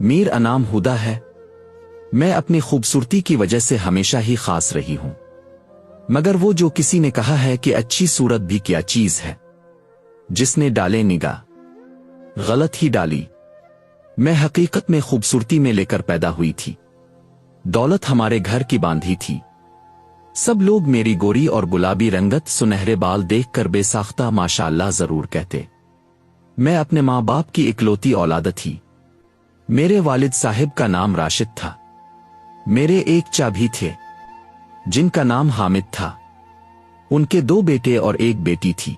मीर अनाम हुदा है। मैं अपनी खूबसूरती की वजह से हमेशा ही खास रही हूं। मगर वो जो किसी ने कहा है कि अच्छी सूरत भी क्या चीज है, जिसने डाले निगाह गलत ही डाली। मैं हकीकत में खूबसूरती में लेकर पैदा हुई थी। दौलत हमारे घर की बांधी थी। सब लोग मेरी गोरी और गुलाबी रंगत, सुनहरे बाल देखकर बेसाख्ता माशाअल्लाह जरूर कहते। मैं अपने माँ बाप की इकलौती औलाद थी। मेरे वालिद साहिब का नाम राशिद था। मेरे एक चा भी थे जिनका नाम हामिद था। उनके 2 बेटे और 1 बेटी थी।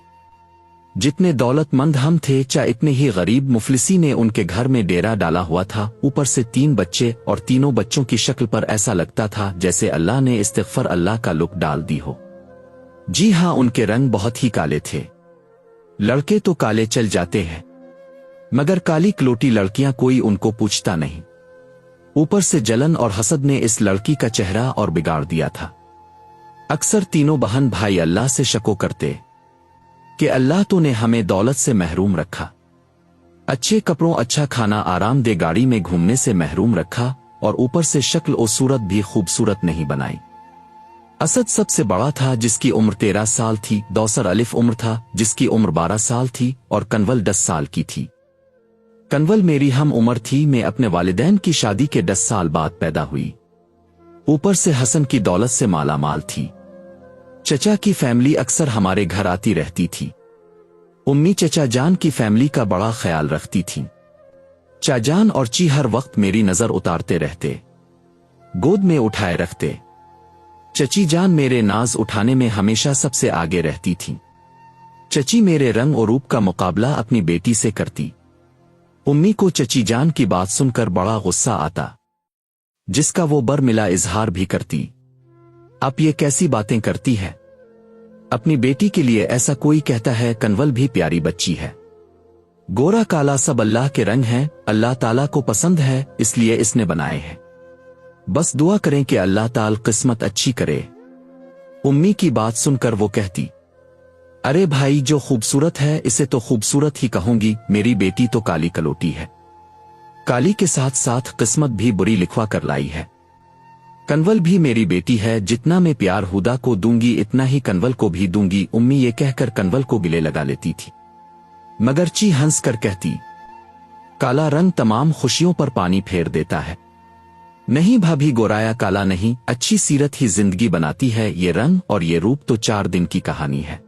जितने दौलतमंद हम थे, चा इतने ही गरीब मुफलिसी ने उनके घर में डेरा डाला हुआ था। ऊपर से 3 बच्चे, और तीनों बच्चों की शक्ल पर ऐसा लगता था जैसे अल्लाह ने इस्तिग़फ़ार अल्लाह का लुक डाल दी हो। जी हां, उनके रंग बहुत ही काले थे। लड़के तो काले चल जाते हैं, मगर काली कलोटी लड़कियां कोई उनको पूछता नहीं। ऊपर से जलन और हसद ने इस लड़की का चेहरा और बिगाड़ दिया था। अक्सर तीनों बहन भाई अल्लाह से शको करते कि अल्लाह तो ने हमें दौलत से महरूम रखा, अच्छे कपड़ों, अच्छा खाना, आरामदेह गाड़ी में घूमने से महरूम रखा, और ऊपर से शक्ल और सूरत भी खूबसूरत नहीं बनाई। असद सबसे बड़ा था जिसकी उम्र 13 साल थी। दौसर अलिफ उम्र था जिसकी उम्र 12 साल थी, और कनवल 10 साल की थी। कनवल मेरी हम उम्र थी। मैं अपने वालिदैन की शादी के 10 साल बाद पैदा हुई। ऊपर से हसन की दौलत से माला माल थी। चचा की फैमिली अक्सर हमारे घर आती रहती थी। उम्मी चचा जान की फैमिली का बड़ा ख्याल रखती थी। चाजान और ची हर वक्त मेरी नजर उतारते रहते, गोद में उठाए रखते। चची जान मेरे नाज उठाने में हमेशा सबसे आगे रहती थी। चची मेरे रंग और रूप का मुकाबला अपनी बेटी से करती। उम्मी को चची जान की बात सुनकर बड़ा गुस्सा आता, जिसका वो बरमिला इजहार भी करती। आप ये कैसी बातें करती है? अपनी बेटी के लिए ऐसा कोई कहता है? कनवल भी प्यारी बच्ची है। गोरा काला सब अल्लाह के रंग हैं। अल्लाह ताला को पसंद है, इसलिए इसने बनाए हैं। बस दुआ करें कि अल्लाह ताला किस्मत अच्छी करे। उम्मी की बात सुनकर वो कहती, अरे भाई, जो खूबसूरत है इसे तो खूबसूरत ही कहूंगी। मेरी बेटी तो काली कलोटी है। काली के साथ साथ किस्मत भी बुरी लिखवा कर लाई है। कनवल भी मेरी बेटी है। जितना मैं प्यार हुदा को दूंगी इतना ही कनवल को भी दूंगी। उम्मी ये कहकर कनवल को गिले लगा लेती थी, मगर ची हंस कर कहती, काला रंग तमाम खुशियों पर पानी फेर देता है। नहीं भाभी, गोराया काला नहीं, अच्छी सीरत ही जिंदगी बनाती है। ये रंग और ये रूप तो 4 दिन की कहानी है।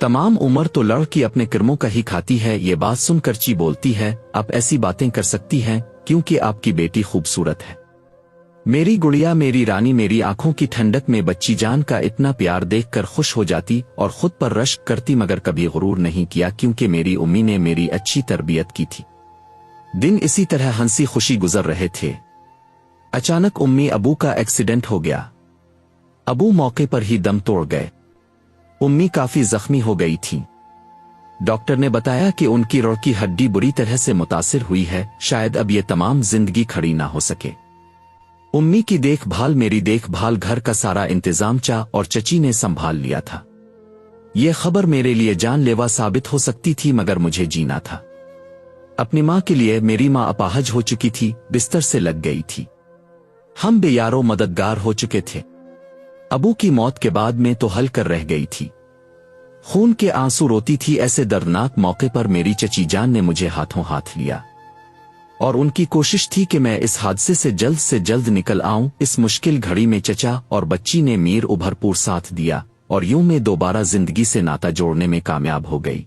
तमाम उम्र तो लड़की अपने कर्मों का ही खाती है। ये बात सुनकर ची बोलती है, आप ऐसी बातें कर सकती हैं क्योंकि आपकी बेटी खूबसूरत है। मेरी गुड़िया, मेरी रानी, मेरी आंखों की ठंडक में बच्ची जान का इतना प्यार देखकर खुश हो जाती और खुद पर रश्क करती, मगर कभी गुरूर नहीं किया क्योंकि मेरी उम्मी ने मेरी अच्छी तरबियत की थी। दिन इसी तरह हंसी खुशी गुजर रहे थे। अचानक उम्मी अबू का एक्सीडेंट हो गया। अबू मौके पर ही दम तोड़ गए। उम्मी काफी जख्मी हो गई थी। डॉक्टर ने बताया कि उनकी रीढ़ की हड्डी बुरी तरह से मुतासिर हुई है, शायद अब ये तमाम जिंदगी खड़ी ना हो सके। उम्मी की देखभाल, मेरी देखभाल, घर का सारा इंतजाम चा और चची ने संभाल लिया था। यह खबर मेरे लिए जानलेवा साबित हो सकती थी, मगर मुझे जीना था। अपनी माँ के लिए। मेरी माँ अपाहज हो चुकी थी, बिस्तर से लग गई थी। हम बेयारो मददगार हो चुके थे। अबू की मौत के बाद मैं तो हल कर रह गई थी। खून के आंसू रोती थी। ऐसे दर्दनाक मौके पर मेरी चची जान ने मुझे हाथों हाथ लिया, और उनकी कोशिश थी कि मैं इस हादसे से जल्द निकल आऊं। इस मुश्किल घड़ी में चचा और बच्ची ने मीर भरपूर साथ दिया, और यूं मैं दोबारा जिंदगी से नाता जोड़ने में कामयाब हो गई।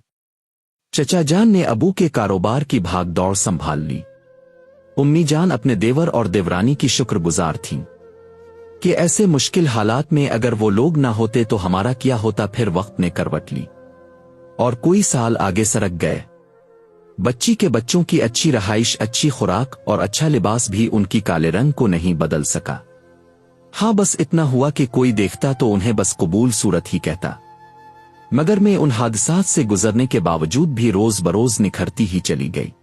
चचा जान ने अबू के कारोबार की भाग दौड़ संभाल ली। उम्मी जान अपने देवर और देवरानी की शुक्रगुजार थीं कि ऐसे मुश्किल हालात में अगर वो लोग ना होते तो हमारा क्या होता। फिर वक्त ने करवट ली और कोई साल आगे सरक गए। बच्ची के बच्चों की अच्छी रहाइश, अच्छी खुराक और अच्छा लिबास भी उनकी काले रंग को नहीं बदल सका। हाँ, बस इतना हुआ कि कोई देखता तो उन्हें बस कबूल सूरत ही कहता। मगर मैं उन हादसात से गुजरने के बावजूद भी रोज बरोज निखरती ही चली गई।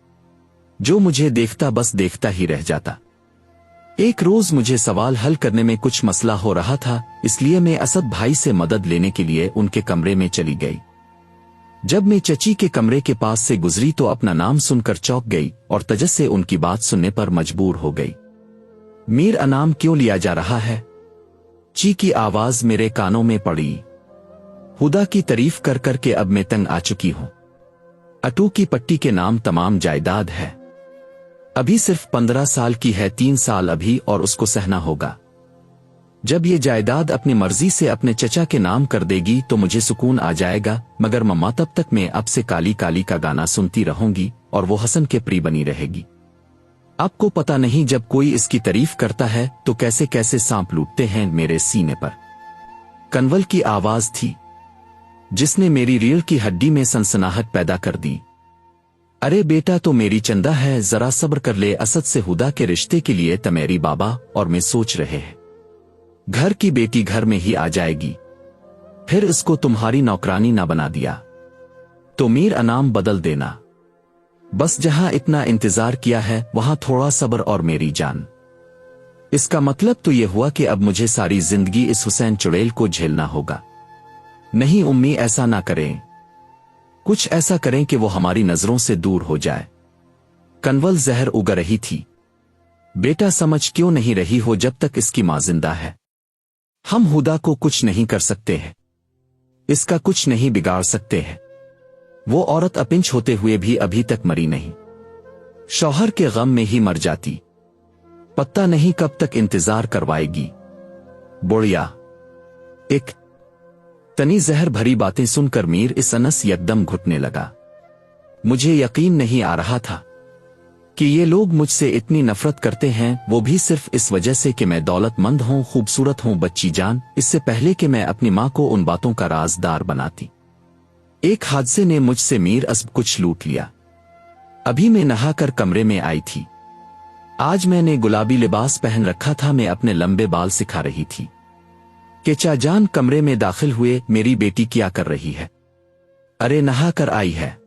जो मुझे देखता बस देखता ही रह जाता। एक रोज मुझे सवाल हल करने में कुछ मसला हो रहा था, इसलिए मैं असद भाई से मदद लेने के लिए उनके कमरे में चली गई। जब मैं चची के कमरे के पास से गुजरी तो अपना नाम सुनकर चौंक गई और तजस से उनकी बात सुनने पर मजबूर हो गई। मीर अनाम क्यों लिया जा रहा है? ची की आवाज मेरे कानों में पड़ी। हुदा की तारीफ कर कर के अब मैं तंग आ चुकी हूं। अटू की पट्टी के नाम तमाम जायदाद है। अभी सिर्फ 15 साल की है, 3 साल अभी और उसको सहना होगा। जब ये जायदाद अपनी मर्जी से अपने चचा के नाम कर देगी तो मुझे सुकून आ जाएगा, मगर मम्मा तब तक मैं अब से काली काली का गाना सुनती रहूंगी और वो हसन के प्री बनी रहेगी। आपको पता नहीं जब कोई इसकी तारीफ करता है तो कैसे कैसे सांप लूटते हैं मेरे सीने पर। कन्वल की आवाज थी जिसने मेरी रीढ़ की हड्डी में सनसनाहट पैदा कर दी। अरे बेटा तो मेरी चंदा है, जरा सब्र कर ले। असद से हुदा के रिश्ते के लिए तमेरी बाबा और मैं सोच रहे हैं। घर की बेटी घर में ही आ जाएगी, फिर इसको तुम्हारी नौकरानी ना बना दिया तो मीर अनाम बदल देना। बस जहां इतना इंतजार किया है वहां थोड़ा सब्र और मेरी जान। इसका मतलब तो यह हुआ कि अब मुझे सारी जिंदगी इस हुसैन चुड़ैल को झेलना होगा। नहीं उम्मी, ऐसा ना करें। कुछ ऐसा करें कि वो हमारी नजरों से दूर हो जाए। कन्वल जहर उग रही थी। बेटा समझ क्यों नहीं रही हो? जब तक इसकी मां जिंदा है हम हुदा को कुछ नहीं कर सकते हैं, इसका कुछ नहीं बिगाड़ सकते हैं। वो औरत अपिंच होते हुए भी अभी तक मरी नहीं, शौहर के गम में ही मर जाती। पता नहीं कब तक इंतजार करवाएगी। बुढ़िया एक तनी जहर भरी बातें सुनकर मीर इस अनस यकदम घुटने लगा। मुझे यकीन नहीं आ रहा था कि ये लोग मुझसे इतनी नफरत करते हैं, वो भी सिर्फ इस वजह से कि मैं दौलतमंद हूं, खूबसूरत हूं। बच्ची जान, इससे पहले कि मैं अपनी मां को उन बातों का राजदार बनाती, एक हादसे ने मुझसे मीर सब कुछ लूट लिया। अभी मैं नहाकर कमरे में आई थी। आज मैंने गुलाबी लिबास पहन रखा था, मैं अपने लंबे बाल सिखा रही थी कि चाजान कमरे में दाखिल हुए। मेरी बेटी क्या कर रही है? अरे नहा कर आई है।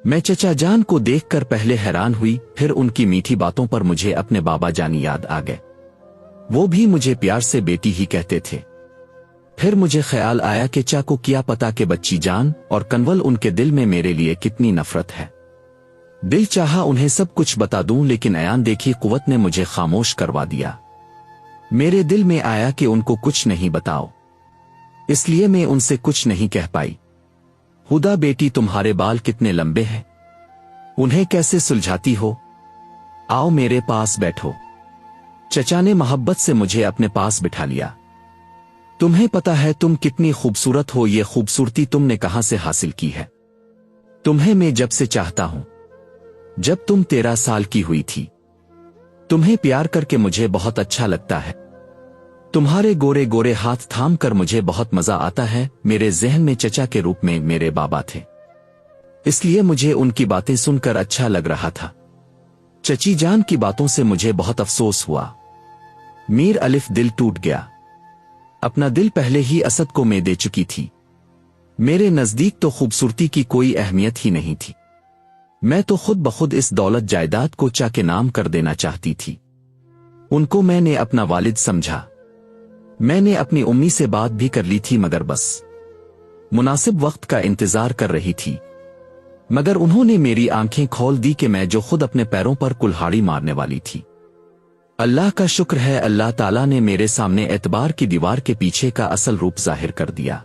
मैं चचा जान को देखकर पहले हैरान हुई, फिर उनकी मीठी बातों पर मुझे अपने बाबा जानी याद आ गए। वो भी मुझे प्यार से बेटी ही कहते थे। फिर मुझे ख्याल आया कि चा को क्या पता कि बच्ची जान और कन्वल उनके दिल में मेरे लिए कितनी नफरत है। दिल चाहा उन्हें सब कुछ बता दूं, लेकिन अयान देखी कुव्वत ने मुझे खामोश करवा दिया। मेरे दिल में आया कि उनको कुछ नहीं बताओ, इसलिए मैं उनसे कुछ नहीं कह पाई। हुदा बेटी, तुम्हारे बाल कितने लंबे हैं, उन्हें कैसे सुलझाती हो? आओ मेरे पास बैठो। चचा ने मोहब्बत से मुझे अपने पास बिठा लिया। तुम्हें पता है तुम कितनी खूबसूरत हो? ये खूबसूरती तुमने कहां से हासिल की है? तुम्हें मैं जब से चाहता हूं, जब तुम 13 साल की हुई थी। तुम्हें प्यार करके मुझे बहुत अच्छा लगता है। तुम्हारे गोरे गोरे हाथ थाम कर मुझे बहुत मजा आता है। मेरे जहन में चचा के रूप में मेरे बाबा थे, इसलिए मुझे उनकी बातें सुनकर अच्छा लग रहा था। चची जान की बातों से मुझे बहुत अफसोस हुआ। मीर अलिफ दिल टूट गया। अपना दिल पहले ही असद को मैं दे चुकी थी। मेरे नजदीक तो खूबसूरती की कोई अहमियत ही नहीं थी। मैं तो खुद बखुद इस दौलत जायदाद को चा के नाम कर देना चाहती थी। उनको मैंने अपना वालिद समझा। मैंने अपनी उम्मी से बात भी कर ली थी, मगर बस मुनासिब वक्त का इंतजार कर रही थी। मगर उन्होंने मेरी आंखें खोल दी कि मैं जो खुद अपने पैरों पर कुल्हाड़ी मारने वाली थी। अल्लाह का शुक्र है, अल्लाह ताला ने मेरे सामने एतबार की दीवार के पीछे का असल रूप जाहिर कर दिया।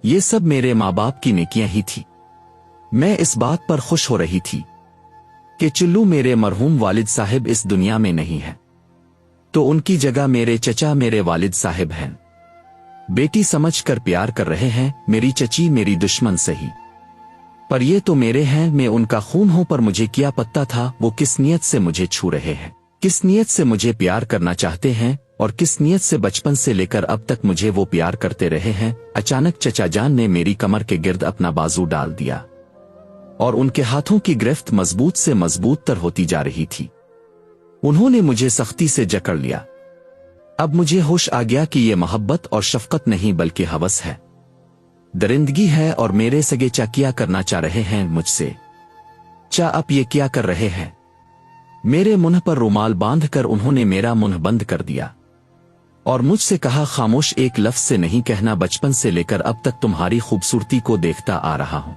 ये सब मेरे माँ बाप की नेकियां ही थी। मैं इस बात पर खुश हो रही थी कि चुल्लू मेरे मरहूम वालिद साहिब इस दुनिया में नहीं है, तो उनकी जगह मेरे चचा मेरे वालिद साहिब हैं। बेटी समझ कर प्यार कर रहे हैं। मेरी चची मेरी दुश्मन सही, पर ये तो मेरे हैं, मैं उनका खून हूं। पर मुझे क्या पता था वो किस नीयत से मुझे छू रहे हैं, किस नीयत से मुझे प्यार करना चाहते हैं और किस नीयत से बचपन से लेकर अब तक मुझे वो प्यार करते रहे हैं। अचानक चचा जान ने मेरी कमर के गिर्द अपना बाजू डाल दिया और उनके हाथों की गिरफ्त मजबूत से मजबूत तर होती जा रही थी। उन्होंने मुझे सख्ती से जकड़ लिया। अब मुझे होश आ गया कि यह मोहब्बत और शफकत नहीं बल्कि हवस है, दरिंदगी है। और मेरे सगे चा क्या करना चाह रहे हैं मुझसे? चा अब ये क्या कर रहे हैं? मेरे मुंह पर रुमाल बांधकर उन्होंने मेरा मुंह बंद कर दिया और मुझसे कहा, खामोश, एक लफ्ज से नहीं कहना। बचपन से लेकर अब तक तुम्हारी खूबसूरती को देखता आ रहा हूं।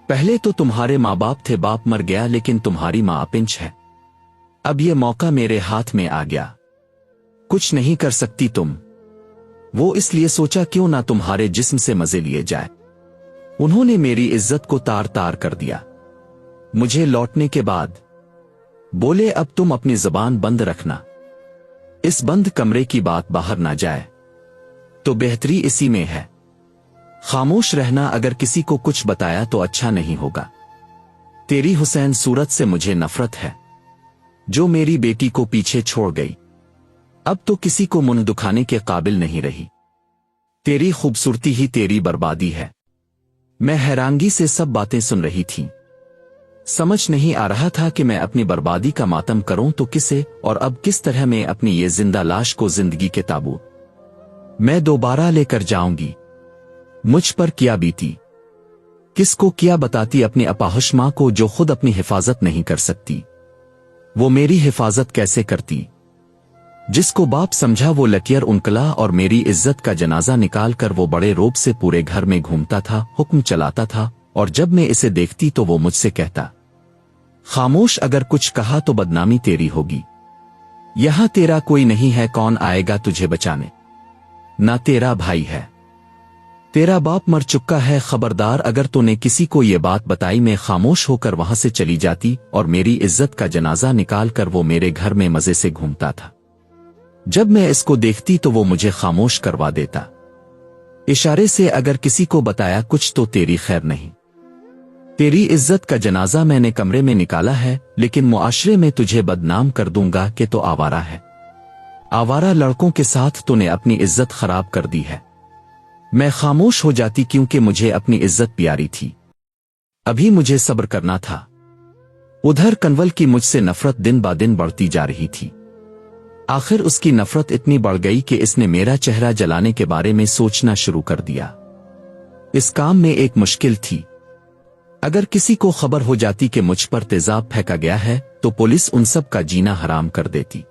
पहले तो तुम्हारे माँ बाप थे, बाप मर गया, लेकिन तुम्हारी माँ अपिंच है। अब ये मौका मेरे हाथ में आ गया, कुछ नहीं कर सकती तुम। वो इसलिए सोचा क्यों ना तुम्हारे जिस्म से मजे लिए जाए। उन्होंने मेरी इज्जत को तार तार कर दिया। मुझे लौटने के बाद बोले, अब तुम अपनी जबान बंद रखना, इस बंद कमरे की बात बाहर ना जाए। तो बेहतरी इसी में है, खामोश रहना। अगर किसी को कुछ बताया तो अच्छा नहीं होगा। तेरी हुसैन सूरत से मुझे नफरत है, जो मेरी बेटी को पीछे छोड़ गई। अब तो किसी को मुंह दुखाने के काबिल नहीं रही। तेरी खूबसूरती ही तेरी बर्बादी है। मैं हैरानगी से सब बातें सुन रही थी। समझ नहीं आ रहा था कि मैं अपनी बर्बादी का मातम करूं तो किसे, और अब किस तरह मैं अपनी ये जिंदा लाश को जिंदगी के ताबूत मैं दोबारा लेकर जाऊंगी। मुझ पर क्या बीती, किसको क्या बताती अपनी अपाहिश मां को, जो खुद अपनी हिफाजत नहीं कर सकती। वो मेरी हिफाजत कैसे करती? जिसको बाप समझा वो लकियर उनकला, और मेरी इज्जत का जनाजा निकाल कर वो बड़े रोब से पूरे घर में घूमता था, हुक्म चलाता था। और जब मैं इसे देखती तो वो मुझसे कहता, खामोश, अगर कुछ कहा तो बदनामी तेरी होगी। यहां तेरा कोई नहीं है, कौन आएगा तुझे बचाने? ना तेरा भाई है, तेरा बाप मर चुका है। खबरदार, अगर तूने किसी को ये बात बताई, मैं खामोश होकर वहां से चली जाती और मेरी इज्जत का जनाजा निकाल कर वो मेरे घर में मजे से घूमता था। जब मैं इसको देखती तो वो मुझे खामोश करवा देता, इशारे से। अगर किसी को बताया कुछ तो तेरी खैर नहीं। तेरी इज्जत का जनाजा मैंने कमरे में निकाला है, लेकिन मुआशरे में तुझे बदनाम कर दूंगा कि तो आवारा है। आवारा लड़कों के साथ तूने अपनी इज्जत खराब कर दी है। मैं खामोश हो जाती क्योंकि मुझे अपनी इज्जत प्यारी थी। अभी मुझे सब्र करना था। उधर कन्वल की मुझसे नफरत दिन ब दिन बढ़ती जा रही थी। आखिर उसकी नफरत इतनी बढ़ गई कि इसने मेरा चेहरा जलाने के बारे में सोचना शुरू कर दिया। इस काम में एक मुश्किल थी। अगर किसी को खबर हो जाती कि मुझ पर तेजाब फेंका गया है तो पुलिस उन सब का जीना हराम कर देती।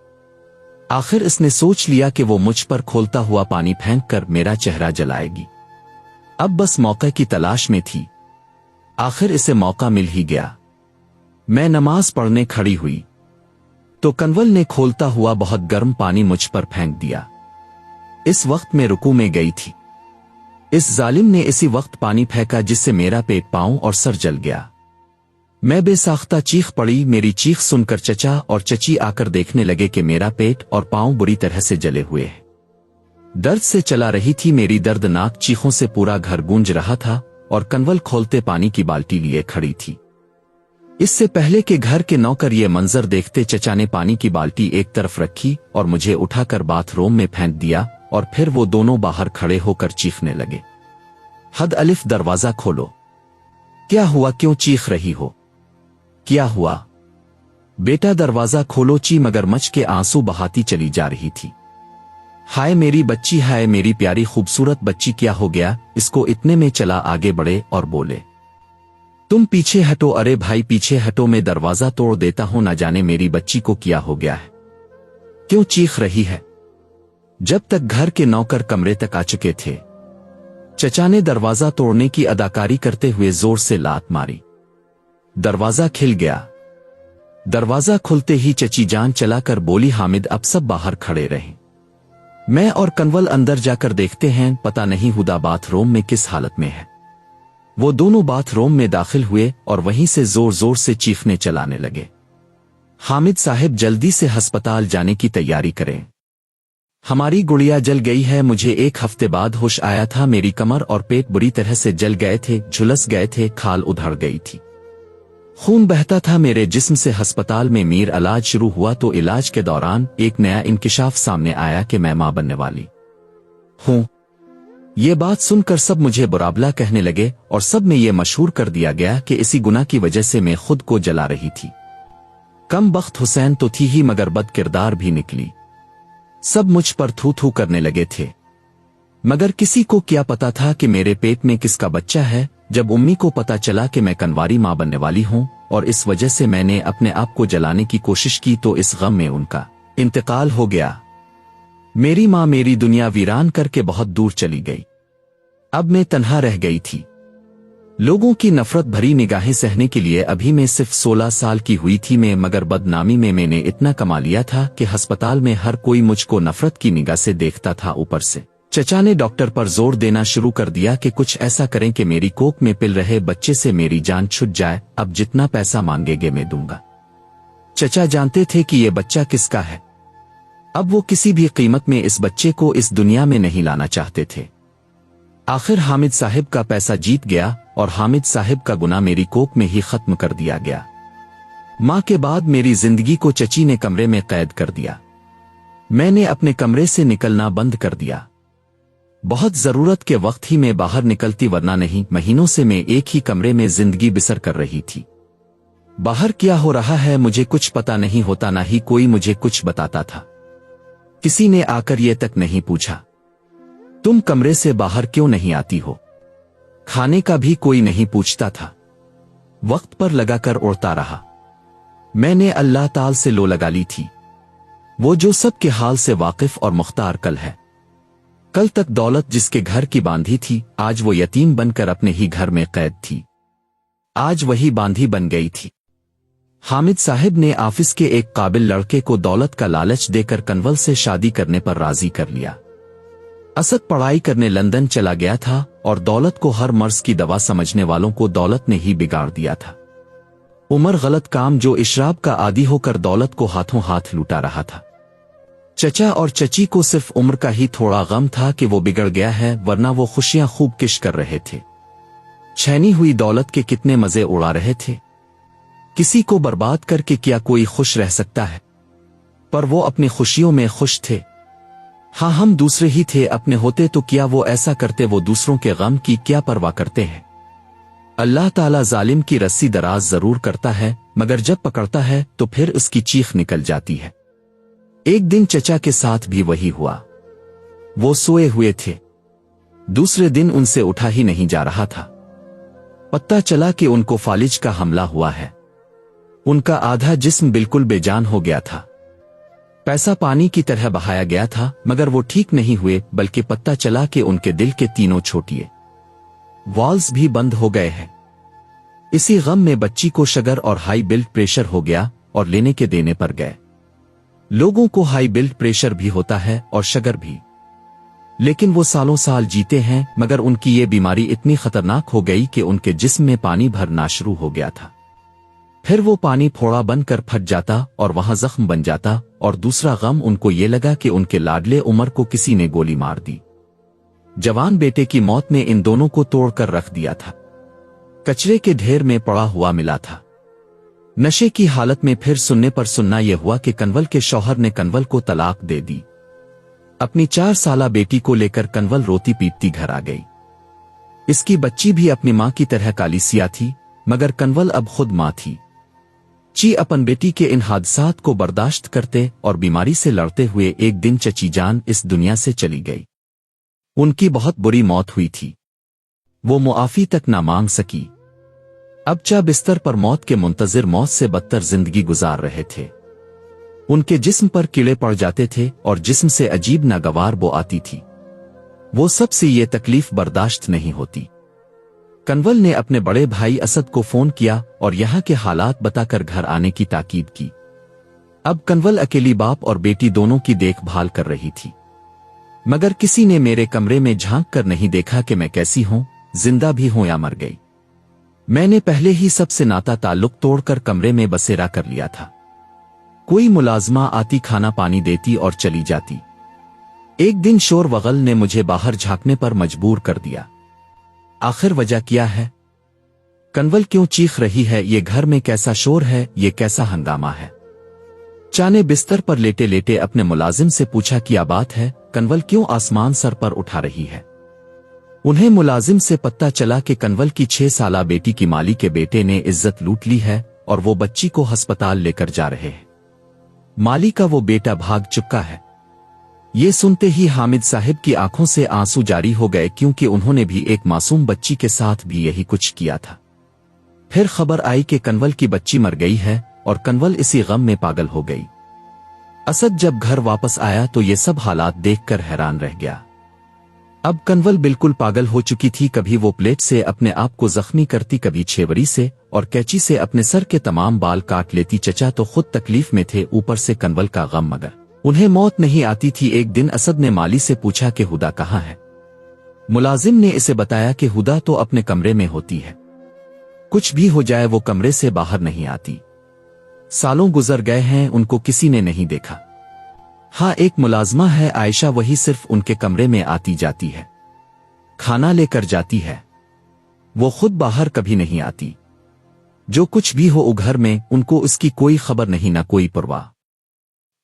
आखिर इसने सोच लिया कि वो मुझ पर खोलता हुआ पानी फेंक कर मेरा चेहरा जलाएगी। अब बस मौके की तलाश में थी। आखिर इसे मौका मिल ही गया। मैं नमाज पढ़ने खड़ी हुई तो कन्वल ने खोलता हुआ बहुत गर्म पानी मुझ पर फेंक दिया। इस वक्त मैं रुकू में गई थी। इस जालिम ने इसी वक्त पानी फेंका जिससे मेरा पेट, पांव और सर जल गया। मैं बेसाख्ता चीख पड़ी। मेरी चीख सुनकर चचा और चची आकर देखने लगे कि मेरा पेट और पांव बुरी तरह से जले हुए हैं। दर्द से चला रही थी मेरी दर्दनाक चीखों से पूरा घर गूंज रहा था, और कन्वल खोलते पानी की बाल्टी लिए खड़ी थी। इससे पहले कि घर के नौकर ये मंजर देखते, चचा ने पानी की बाल्टी एक तरफ रखी और मुझे उठाकर बाथरूम में फेंक दिया, और फिर वो दोनों बाहर खड़े होकर चीखने लगे, हद अलिफ, दरवाजा खोलो। क्या हुआ, क्यों चीख रही हो? क्या हुआ बेटा, दरवाजा खोलो। ची मगरमच्छ के आंसू बहाती चली जा रही थी। हाय मेरी बच्ची, हाय मेरी प्यारी खूबसूरत बच्ची, क्या हो गया इसको? इतने में चला आगे बढ़े और बोले, तुम पीछे हटो। अरे भाई पीछे हटो, मैं दरवाजा तोड़ देता हूं। ना जाने मेरी बच्ची को क्या हो गया है, क्यों चीख रही है। जब तक घर के नौकर कमरे तक आ चुके थे, चचा ने दरवाजा तोड़ने की अदाकारी करते हुए जोर से लात मारी। दरवाजा खिल गया। दरवाजा खुलते ही चची जान चलाकर बोली, हामिद अब सब बाहर खड़े रहे, मैं और कन्वल अंदर जाकर देखते हैं, पता नहीं हुदा बाथरूम में किस हालत में है। वो दोनों बाथरूम में दाखिल हुए और वहीं से जोर जोर से चीखने चलाने लगे, हामिद साहब जल्दी से अस्पताल जाने की तैयारी करें, हमारी गुड़िया जल गई है। मुझे एक हफ्ते बाद होश आया था। मेरी कमर और पेट बुरी तरह से जल गए थे, झुलस गए थे, खाल उधड़ गई थी, खून बहता था मेरे जिस्म से। अस्पताल में मीर इलाज शुरू हुआ तो इलाज के दौरान एक नया इंकिशाफ सामने आया कि मैं मां बनने वाली हूं। ये बात सुनकर सब मुझे बुराबला कहने लगे और सब में ये मशहूर कर दिया गया कि इसी गुनाह की वजह से मैं खुद को जला रही थी। कम बख्त हुसैन तो थी ही मगर बद किरदार भी निकली। सब मुझ पर थू थू करने लगे थे, मगर किसी को क्या पता था कि मेरे पेट में किसका बच्चा है। जब उम्मी को पता चला कि मैं कनवारी मां बनने वाली हूं और इस वजह से मैंने अपने आप को जलाने की कोशिश की तो इस गम में उनका इंतकाल हो गया। मेरी मां मेरी दुनिया वीरान करके बहुत दूर चली गई। अब मैं तन्हा रह गई थी। लोगों की नफरत भरी निगाहें सहने के लिए अभी मैं सिर्फ 16 साल की हुई थी मैं, मगर बदनामी में मैंने इतना कमा लिया था कि अस्पताल में हर कोई मुझको नफरत की निगाह से देखता था। ऊपर से चचा ने डॉक्टर पर जोर देना शुरू कर दिया कि कुछ ऐसा करें कि मेरी कोख में पिल रहे बच्चे से मेरी जान छूट जाए। अब जितना पैसा मांगेगे मैं दूंगा। चचा जानते थे कि ये बच्चा किसका है। अब वो किसी भी कीमत में इस बच्चे को इस दुनिया में नहीं लाना चाहते थे। आखिर हामिद साहिब का पैसा जीत गया और हामिद साहिब का गुनाह मेरी कोख में ही खत्म कर दिया गया। मां के बाद मेरी जिंदगी को चची ने कमरे में कैद कर दिया। मैंने अपने कमरे से निकलना बंद कर दिया। बहुत जरूरत के वक्त ही मैं बाहर निकलती, वरना नहीं। महीनों से मैं एक ही कमरे में जिंदगी बिसर कर रही थी। बाहर क्या हो रहा है मुझे कुछ पता नहीं होता, ना ही कोई मुझे कुछ बताता था। किसी ने आकर ये तक नहीं पूछा तुम कमरे से बाहर क्यों नहीं आती हो। खाने का भी कोई नहीं पूछता था। वक्त पर लगाकर उड़ता रहा। मैंने अल्लाह ताल से लो लगा ली थी, वो जो सबके हाल से वाकिफ और मुख्तार कल है। कल तक दौलत जिसके घर की बांधी थी, आज वो यतीम बनकर अपने ही घर में कैद थी। आज वही बांधी बन गई थी। हामिद साहिब ने ऑफिस के एक काबिल लड़के को दौलत का लालच देकर कन्वल से शादी करने पर राजी कर लिया। असद पढ़ाई करने लंदन चला गया था और दौलत को हर मर्ज की दवा समझने वालों को दौलत ने ही बिगाड़ दिया था। उमर गलत काम जो इशराब का आदी होकर दौलत को हाथों हाथ लूटा रहा था। चचा और चची को सिर्फ उम्र का ही थोड़ा गम था कि वो बिगड़ गया है, वरना वो खुशियां खूब किश कर रहे थे। छैनी हुई दौलत के कितने मजे उड़ा रहे थे। किसी को बर्बाद करके क्या कोई खुश रह सकता है, पर वो अपनी खुशियों में खुश थे। हाँ, हम दूसरे ही थे, अपने होते तो क्या वो ऐसा करते। वो दूसरों के गम की क्या परवाह करते हैं। अल्लाह ताला जालिम की रस्सी दराज जरूर करता है, मगर जब पकड़ता है तो फिर उसकी चीख निकल जाती है। एक दिन चचा के साथ भी वही हुआ। वो सोए हुए थे। दूसरे दिन उनसे उठा ही नहीं जा रहा था। पता चला कि उनको फालिज का हमला हुआ है। उनका आधा जिस्म बिल्कुल बेजान हो गया था। पैसा पानी की तरह बहाया गया था, मगर वो ठीक नहीं हुए, बल्कि पता चला कि उनके दिल के तीनों छोटिए वॉल्स भी बंद हो गए हैं। इसी गम में बच्ची को शुगर और हाई ब्लड प्रेशर हो गया और लेने के देने पर गए। लोगों को हाई ब्लड प्रेशर भी होता है और शुगर भी, लेकिन वो सालों साल जीते हैं। मगर उनकी ये बीमारी इतनी खतरनाक हो गई कि उनके जिस्म में पानी भरना शुरू हो गया था। फिर वो पानी फोड़ा बनकर फट जाता और वहां जख्म बन जाता। और दूसरा गम उनको ये लगा कि उनके लाडले उमर को किसी ने गोली मार दी। जवान बेटे की मौत ने इन दोनों को तोड़कर रख दिया था। कचरे के ढेर में पड़ा हुआ मिला था। नशे की हालत में फिर सुनने पर सुनना यह हुआ कि कन्वल के शौहर ने कन्वल को तलाक दे दी। अपनी 4 साला बेटी को लेकर कन्वल रोती पीटती घर आ गई। इसकी बच्ची भी अपनी मां की तरह कालीसिया थी, मगर कन्वल अब खुद मां थी। ची अपन बेटी के इन हादसात को बर्दाश्त करते और बीमारी से लड़ते हुए एक दिन चची जान इस दुनिया से चली गई। उनकी बहुत बुरी मौत हुई थी। वो मुआफी तक ना मांग सकी। अब चा बिस्तर पर मौत के मुंतजिर मौत से बदतर जिंदगी गुजार रहे थे। उनके जिस्म पर कीड़े पड़ जाते थे और जिस्म से अजीब नागवार बो आती थी। वो सबसे ये तकलीफ बर्दाश्त नहीं होती। कन्वल ने अपने बड़े भाई असद को फोन किया और यहाँ के हालात बताकर घर आने की ताकीद की। अब कन्वल अकेली बाप और बेटी दोनों की देखभाल कर रही थी, मगर किसी ने मेरे कमरे में झांक कर नहीं देखा कि मैं कैसी हूं, जिंदा भी हूं या मर गई। मैंने पहले ही सबसे नाता ताल्लुक तोड़कर कमरे में बसेरा कर लिया था। कोई मुलाजमा आती, खाना पानी देती और चली जाती। एक दिन शोर वगल ने मुझे बाहर झांकने पर मजबूर कर दिया। आखिर वजह क्या है? कन्वल क्यों चीख रही है? ये घर में कैसा शोर है? ये कैसा हंगामा है? चा ने बिस्तर पर लेटे लेटे अपने मुलाजिम से पूछा, क्या बात है? कन्वल क्यों आसमान सर पर उठा रही है? उन्हें मुलाजिम से पता चला कि कन्वल की 6 साला बेटी की माली के बेटे ने इज्जत लूट ली है और वो बच्ची को अस्पताल लेकर जा रहे हैं। माली का वो बेटा भाग चुका है। ये सुनते ही हामिद साहिब की आंखों से आंसू जारी हो गए, क्योंकि उन्होंने भी एक मासूम बच्ची के साथ भी यही कुछ किया था। फिर खबर आई कि कन्वल की बच्ची मर गई है और कन्वल इसी गम में पागल हो गई। असद जब घर वापस आया तो ये सब हालात देखकर हैरान रह गया। अब कनवल बिल्कुल पागल हो चुकी थी। कभी वो प्लेट से अपने आप को जख्मी करती, कभी छेवरी से और कैंची से अपने सर के तमाम बाल काट लेती। चचा तो खुद तकलीफ में थे, ऊपर से कनवल का गम, मगर उन्हें मौत नहीं आती थी। एक दिन असद ने माली से पूछा कि हुदा कहाँ है। मुलाजिम ने इसे बताया कि हुदा तो अपने कमरे में होती है, कुछ भी हो जाए वो कमरे से बाहर नहीं आती। सालों गुजर गए हैं, उनको किसी ने नहीं देखा। हाँ, एक मुलाजमा है आयशा, वही सिर्फ उनके कमरे में आती जाती है, खाना लेकर जाती है, वो खुद बाहर कभी नहीं आती। जो कुछ भी हो घर में, उनको उसकी कोई खबर नहीं, ना कोई परवाह।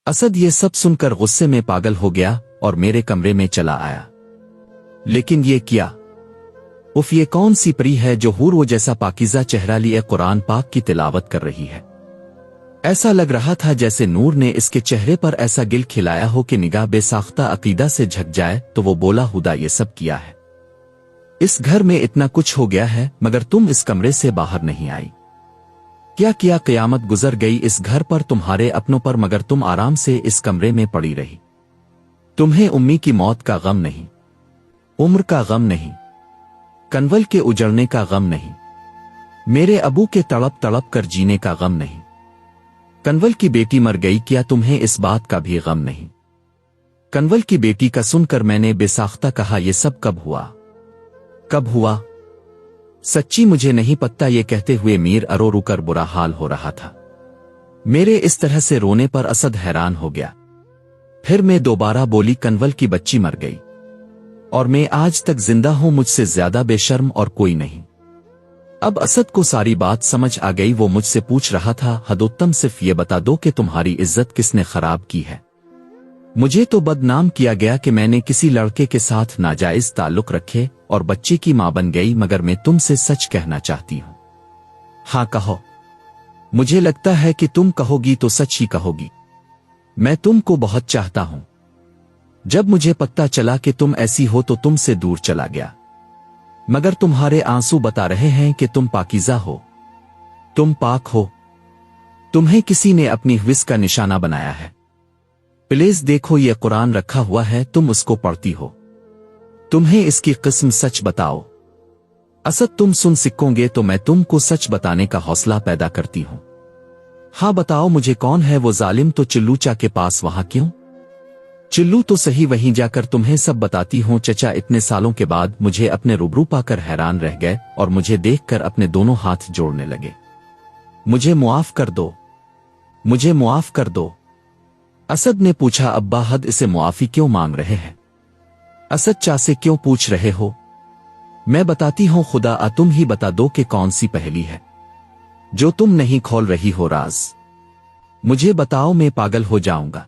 असद ये सब सुनकर गुस्से में पागल हो गया और मेरे कमरे में चला आया। लेकिन ये क्या, उफ, ये कौन सी परी है जो हूर वो जैसा पाकीज़ा चेहरा लिए कुरान पाक की तिलावत कर रही है। ऐसा लग रहा था जैसे नूर ने इसके चेहरे पर ऐसा गिल खिलाया हो कि निगाह बेसाख्ता अकीदा से झक जाए। तो वो बोला, हुदा ये सब किया है, इस घर में इतना कुछ हो गया है, मगर तुम इस कमरे से बाहर नहीं आई। क्या किया, क़यामत गुजर गई इस घर पर, तुम्हारे अपनों पर, मगर तुम आराम से इस कमरे में पड़ी रही। तुम्हें उम्मी की मौत का गम नहीं, उम्र का गम नहीं, कनवल के उजड़ने का गम नहीं, मेरे अबू के तड़प तड़प कर जीने का गम नहीं, कनवल की बेटी मर गई, क्या तुम्हें इस बात का भी गम नहीं। कनवल की बेटी का सुनकर मैंने बेसाख्ता कहा, यह सब कब हुआ, कब हुआ? सच्ची मुझे नहीं पता। ये कहते हुए मीर अरो रुकर बुरा हाल हो रहा था। मेरे इस तरह से रोने पर असद हैरान हो गया। फिर मैं दोबारा बोली, कनवल की बच्ची मर गई और मैं आज तक जिंदा हूं, मुझसे ज्यादा बेशर्म और कोई नहीं। अब असद को सारी बात समझ आ गई। वो मुझसे पूछ रहा था, हदोत्तम सिर्फ ये बता दो कि तुम्हारी इज्जत किसने खराब की है। मुझे तो बदनाम किया गया कि मैंने किसी लड़के के साथ नाजायज ताल्लुक रखे और बच्चे की मां बन गई, मगर मैं तुमसे सच कहना चाहती हूं। हाँ कहो, मुझे लगता है कि तुम कहोगी तो सच ही कहोगी। मैं तुमको बहुत चाहता हूं। जब मुझे पता चला कि तुम ऐसी हो तो तुमसे दूर चला गया, मगर तुम्हारे आंसू बता रहे हैं कि तुम पाकीज़ा हो, तुम पाक हो। तुम्हें किसी ने अपनी हिफ्ज़ का निशाना बनाया है। प्लीज देखो, ये कुरान रखा हुआ है, तुम उसको पढ़ती हो, तुम्हें इसकी किस्म सच बताओ। असद, तुम सुन सकोगे तो मैं तुमको सच बताने का हौसला पैदा करती हूं। हाँ बताओ, मुझे कौन है वो जालिम? तो चिल्लूचा के पास वहां क्यों? चिल्लू तो सही, वहीं जाकर तुम्हें सब बताती हूं। चचा इतने सालों के बाद मुझे अपने रूबरू पाकर हैरान रह गए और मुझे देखकर अपने दोनों हाथ जोड़ने लगे। मुझे मुआफ कर दो, मुझे मुआफ कर दो। असद ने पूछा, अब्बा हद इसे मुआफी क्यों मांग रहे हैं? असद, चा से क्यों पूछ रहे हो? मैं बताती हूं, खुदा तुम ही बता दो कि कौन सी पहेली है जो तुम नहीं खोल रही हो राज। मुझे बताओ, मैं पागल हो जाऊंगा।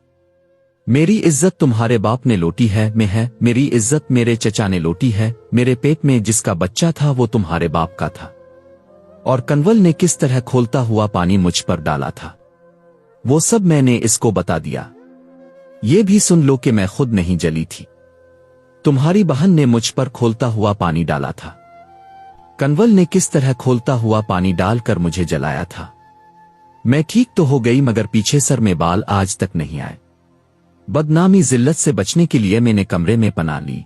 मेरी इज्जत तुम्हारे बाप ने लूटी है, मेरी इज्जत मेरे चचा ने लूटी है। मेरे पेट में जिसका बच्चा था वो तुम्हारे बाप का था, और कनवल ने किस तरह खोलता हुआ पानी मुझ पर डाला था, वो सब मैंने इसको बता दिया। ये भी सुन लो कि मैं खुद नहीं जली थी, तुम्हारी बहन ने मुझ पर खोलता हुआ पानी डाला था। कनवल ने किस तरह खोलता हुआ पानी डालकर मुझे जलाया था। मैं ठीक तो हो गई, मगर पीछे सर में बाल आज तक नहीं आए। बदनामी जिल्लत से बचने के लिए मैंने कमरे में पनाह ली।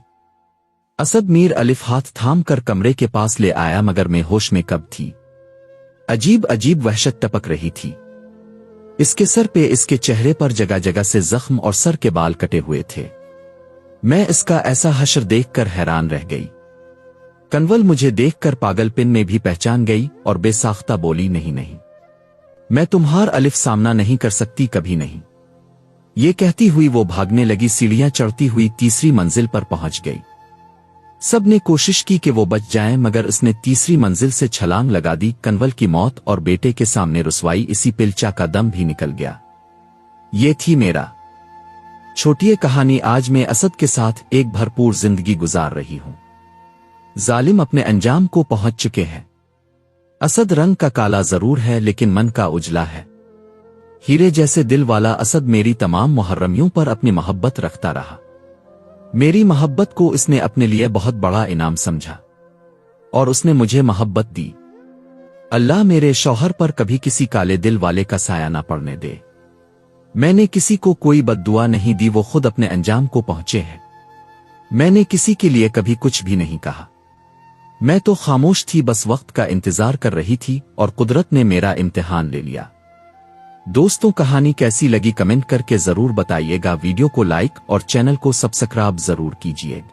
असद मीर अलिफ हाथ थाम कर कमरे के पास ले आया, मगर मैं होश में कब थी। अजीब अजीब वहशत टपक रही थी। इसके सर पे, इसके चेहरे पर जगह जगह से जख्म और सर के बाल कटे हुए थे। मैं इसका ऐसा हशर देखकर हैरान रह गई। कनवल मुझे देखकर पागलपन में भी पहचान गई और बेसाख्ता बोली, नहीं नहीं, मैं तुम्हार अलिफ सामना नहीं कर सकती, कभी नहीं। ये कहती हुई वो भागने लगी। सीढ़ियां चढ़ती हुई तीसरी मंजिल पर पहुंच गई। सब ने कोशिश की कि वो बच जाए, मगर उसने तीसरी मंजिल से छलांग लगा दी। कनवल की मौत और बेटे के सामने रुसवाई, इसी पिलचा का दम भी निकल गया। ये थी मेरा छोटी कहानी। आज मैं असद के साथ एक भरपूर जिंदगी गुजार रही हूं। जालिम अपने अंजाम को पहुंच चुके हैं। असद रंग का काला जरूर है, लेकिन मन का उजला है। हीरे जैसे दिल वाला असद मेरी तमाम मुहर्रमियों पर अपनी मोहब्बत रखता रहा। मेरी मोहब्बत को इसने अपने लिए बहुत बड़ा इनाम समझा और उसने मुझे मोहब्बत दी। अल्लाह मेरे शौहर पर कभी किसी काले दिल वाले का साया ना पड़ने दे। मैंने किसी को कोई बद्दुआ नहीं दी, वो खुद अपने अंजाम को पहुंचे हैं। मैंने किसी के लिए कभी कुछ भी नहीं कहा। मैं तो खामोश थी, बस वक्त का इंतजार कर रही थी और कुदरत ने मेरा इम्तिहान ले लिया। दोस्तों, कहानी कैसी लगी कमेंट करके जरूर बताइएगा। वीडियो को लाइक और चैनल को सब्सक्राइब जरूर कीजिए।